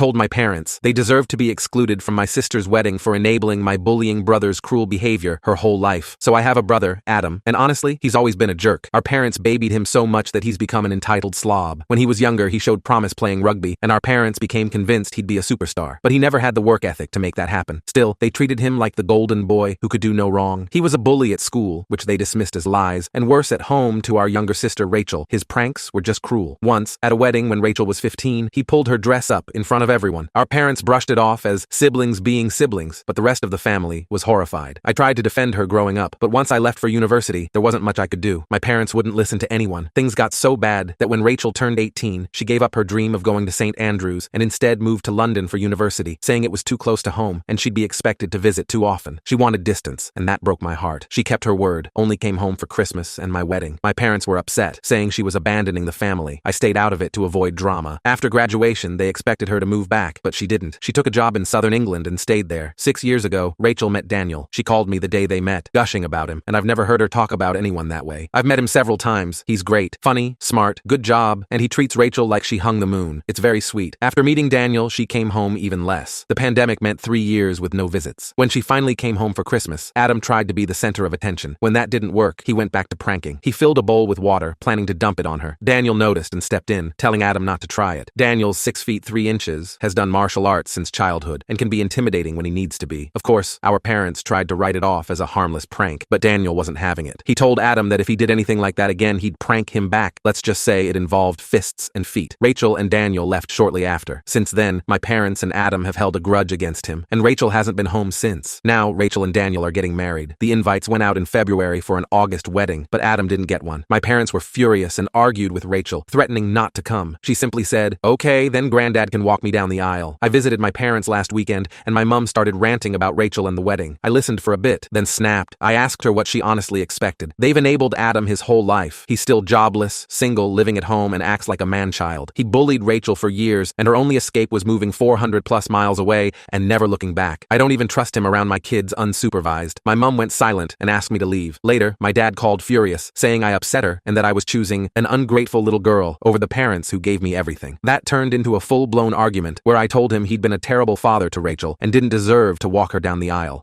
told my parents they deserved to be excluded from my sister's wedding for enabling my bullying brother's cruel behavior her whole life. So I have a brother, Adam, and honestly, he's always been a jerk. Our parents babied him so much that he's become an entitled slob. When he was younger, he showed promise playing rugby, and our parents became convinced he'd be a superstar. But he never had the work ethic to make that happen. Still, they treated him like the golden boy who could do no wrong. He was a bully at school, which they dismissed as lies, and worse at home to our younger sister Rachel. His pranks were just cruel. Once, at a wedding when Rachel was 15, he pulled her dress up in front of everyone. Our parents brushed it off as siblings being siblings, but the rest of the family was horrified. I tried to defend her growing up, but once I left for university, there wasn't much I could do. My parents wouldn't listen to anyone. Things got so bad that when Rachel turned 18, she gave up her dream of going to St. Andrews and instead moved to London for university, saying it was too close to home and she'd be expected to visit too often. She wanted distance, and that broke my heart. She kept her word, only came home for Christmas and my wedding. My parents were upset, saying she was abandoning the family. I stayed out of it to avoid drama. After graduation, they expected her to move back, but she didn't. She took a job in southern England and stayed there. 6 years ago, Rachel met Daniel. She called me the day they met, gushing about him, and I've never heard her talk about anyone that way. I've met him several times. He's great, funny, smart, good job, and he treats Rachel like she hung the moon. It's very sweet. After meeting Daniel, she came home even less. The pandemic meant 3 years with no visits. When she finally came home for Christmas, Adam tried to be the center of attention. When that didn't work, he went back to pranking. He filled a bowl with water, planning to dump it on her. Daniel noticed and stepped in, telling Adam not to try it. Daniel's 6 feet 3 inches, has done martial arts since childhood, and can be intimidating when he needs to be. Of course, our parents tried to write it off as a harmless prank, but Daniel wasn't having it. He told Adam that if he did anything like that again, he'd prank him back. Let's just say it involved fists and feet. Rachel and Daniel left shortly after. Since then, my parents and Adam have held a grudge against him, and Rachel hasn't been home since. Now, Rachel and Daniel are getting married. The invites went out in February for an August wedding, but Adam didn't get one. My parents were furious and argued with Rachel, threatening not to come. She simply said, "Okay, then Granddad can walk me down the aisle." I visited my parents last weekend, and my mom started ranting about Rachel and the wedding. I listened for a bit, then snapped. I asked her what she honestly expected. They've enabled Adam his whole life. He's still jobless, single, living at home, and acts like a man-child. He bullied Rachel for years, and her only escape was moving 400 plus miles away and never looking back. I don't even trust him around my kids unsupervised. My mom went silent and asked me to leave. Later, my dad called furious, saying I upset her and that I was choosing an ungrateful little girl over the parents who gave me everything. That turned into a full-blown argument where I told him he'd been a terrible father to Rachel and didn't deserve to walk her down the aisle.